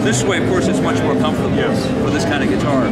This way, of course, it's much more comfortable for this kind of guitar.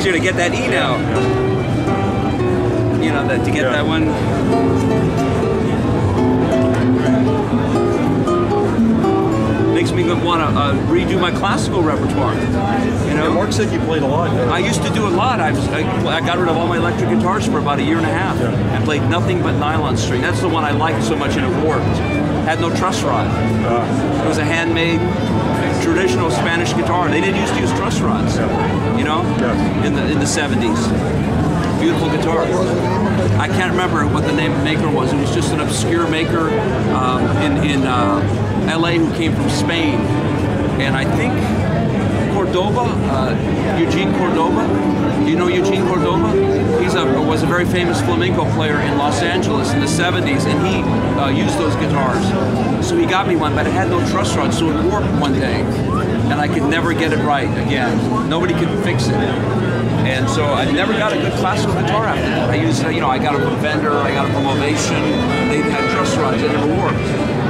To get that E now, you know, that to get that one. Makes me want to redo my classical repertoire. You know, Mark said you played a lot. I used to do a lot. I got rid of all my electric guitars for about a year and a half. I played nothing but nylon string. That's the one I liked so much, and it worked. Had no truss rod. It was a handmade, traditional Spanish guitar. They didn't used to use truss rods, you know, in the 70s. Beautiful guitar. I can't remember what the name of the maker was. It was just an obscure maker in LA who came from Spain, and I think Cordoba, Eugene Cordoba. Do you know Eugene Cordoba? He was a very famous flamenco player in Los Angeles in the 70s, and he used those guitars. So he got me one, but it had no truss rod, so it warped one day, and I could never get it right again. Nobody could fix it. And so I never got a good classical guitar after that. I used, you know, I got it from Fender, I got it from Ovation. They had truss rods that never warped,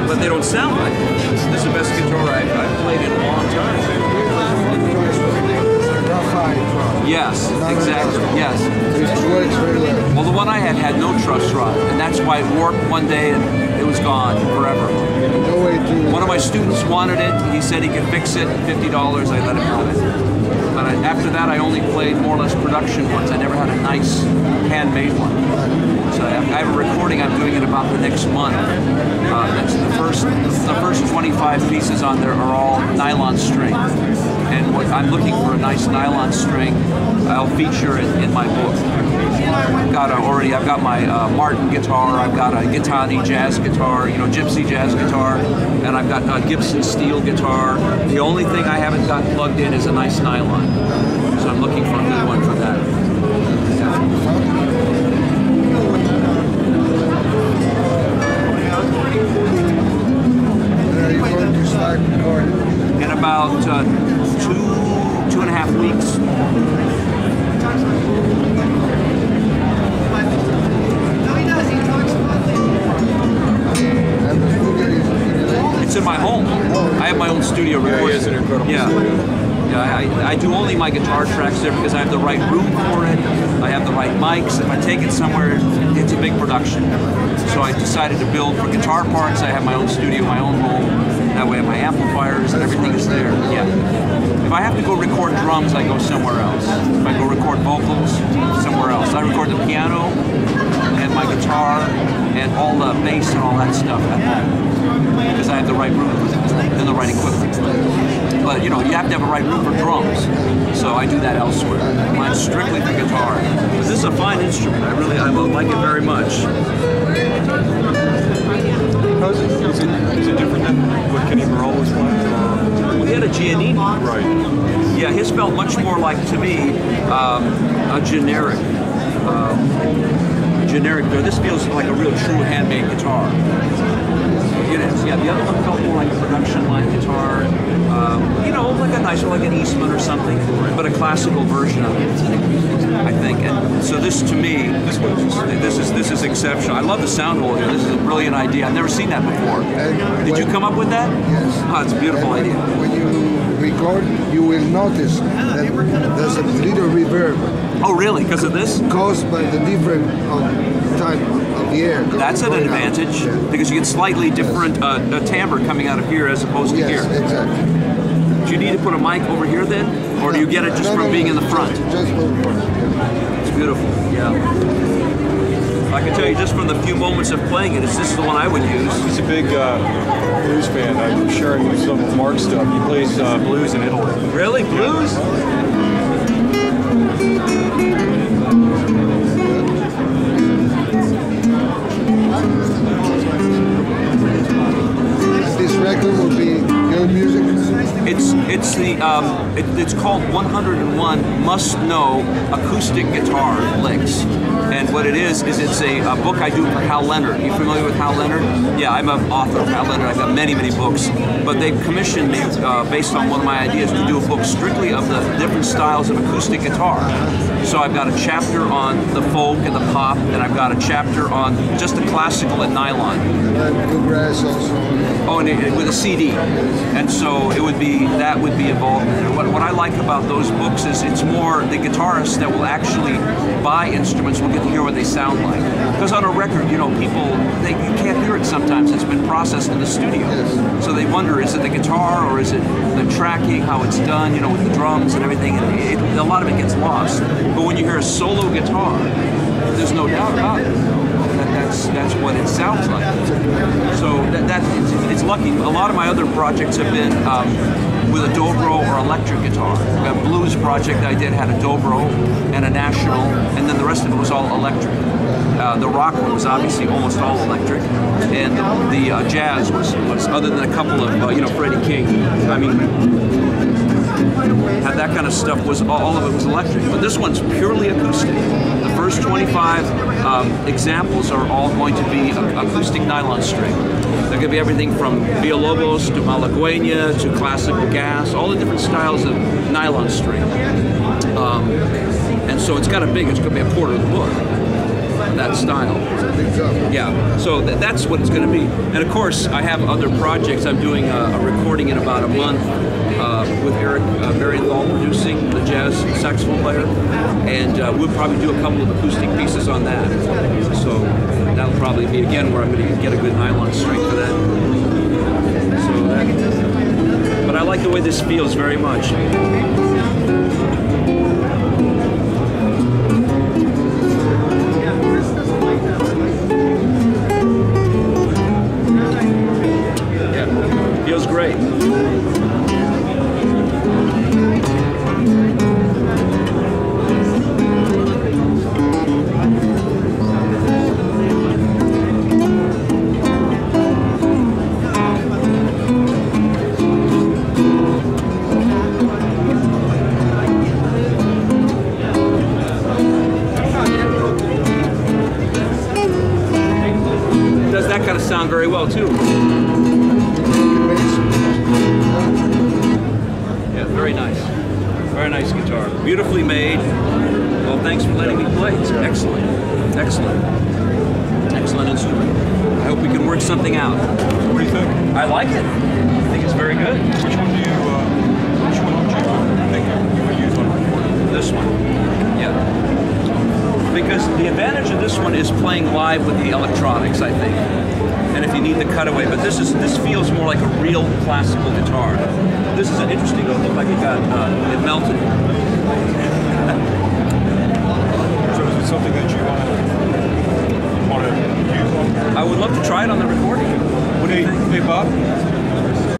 but they don't sound like it. This is the best guitar I've played in a long time. Yes, exactly. Yes. Well, the one I had no truss rod, and that's why it warped one day and it was gone forever. One of my students wanted it. He said he could fix it. $50. I let him have it. But after that, I only played more or less production ones. I never had a nice handmade one. So I have a recording. I'm doing it about the next month. That's the first 25 pieces on there are all nylon string. And what I'm looking for a nice nylon string. I'll feature it in my book. I've got my Martin guitar. I've got a Gaetani jazz guitar, you know, gypsy jazz guitar, and I've got a Gibson steel guitar. The only thing I haven't got plugged in is a nice nylon. So I'm looking for a good one for that. When are you going to start recording? In about 2.5 weeks. It's in my home. I have my own studio recording. Yeah, it's an incredible studio. Yeah, I do only my guitar tracks there because I have the right room for it. I have the right mics. If I take it somewhere, it's a big production. So I decided to build for guitar parts. I have my own studio, my own home. That way my amplifiers and everything is there. Yeah. If I have to go record drums, I go somewhere else. If I go record vocals, somewhere else. I record the piano and my guitar and all the bass and all that stuff at home. Because I have the right room and the right equipment. But you know, you have to have a right room for drums. So I do that elsewhere. Mine's strictly for guitar. But this is a fine instrument. I like it very much. Is it different than what Kenny Burrell was playing? Well, he had a Giannini. Right. Yeah, his felt much more like, to me, a generic. This feels like a real true handmade guitar. It is. Yeah, the other one felt more like a production line guitar. You know, like a nicer, like an Eastman or something, but a classical version of it, I think. And so this, to me, this is exceptional. I love the sound hole here. This is a brilliant idea. I've never seen that before. Did you come up with that? Yes. Oh, it's a beautiful idea. When you record, you will notice that there's a little reverb. Oh, really? Because of this? Caused by the different type of the air. That's an advantage, because you get slightly different timbre coming out of here as opposed to here. Yes, exactly. Do you need to put a mic over here then? Or do you get it just from being in the front? Just from the front. It's beautiful, yeah. I can tell you just from the few moments of playing it, this is the one I would use. He's a big blues fan. I'm sharing some of Mark's stuff. He plays blues in Italy. Really? Blues? This record will be good music. It's called 101 Must Know Acoustic Guitar Licks, and what it is it's a book I do for Hal Leonard. You familiar with Hal Leonard? Yeah, I'm an author of Hal Leonard. I've got many books, but they commissioned me based on one of my ideas to do a book strictly of the different styles of acoustic guitar. So I've got a chapter on the folk and the pop, and I've got a chapter on just the classical and nylon. Bluegrass also. Oh, and with a CD, and so that would be involved in it. What I like about those books is it's more the guitarists that will actually buy instruments will get to hear what they sound like. Because on a record, you know, people you can't hear it sometimes. It's been processed in the studio, so they wonder, is it the guitar or is it the tracking, how it's done, you know, with the drums and everything. And a lot of it gets lost. But when you hear a solo guitar, there's no doubt about it. That's what it sounds like. So it's lucky. A lot of my other projects have been with a dobro or electric guitar. A blues project I did had a dobro and a national, and then the rest of it was all electric. The rock one was obviously almost all electric, and the jazz was other than a couple of you know, Freddie King. I mean, had that kind of stuff, was all of it was electric, but this one's purely acoustic. The first 25 examples are all going to be acoustic nylon string. They're going to be everything from Villalobos to Malagueña to classical gas, all the different styles of nylon string. And so it's going to be a quarter of the book, that style. Yeah, so that's what it's going to be. And of course, I have other projects. I'm doing a recording in about a month with Eric Marienthal producing, the jazz saxophone player, and we'll probably do a couple of acoustic pieces on that. So that'll probably be again where I'm going to get a good nylon string for that. So that. But I like the way this feels very much. Yeah, feels great. That kind of sound very well too. Yeah, very nice guitar, beautifully made. Well, thanks for letting me play. It's excellent, excellent instrument. I hope we can work something out. What do you think? I like it. I think it's very good. Which one would you think you would use on recording? This one, yeah. Because the advantage of this one is playing live with the electronics, I think. And if you need the cutaway, but this feels more like a real classical guitar. This is an interesting. It looked like it got it melted. So is it something that you want to use on? I would love to try it on the recording. What do you think, Bob?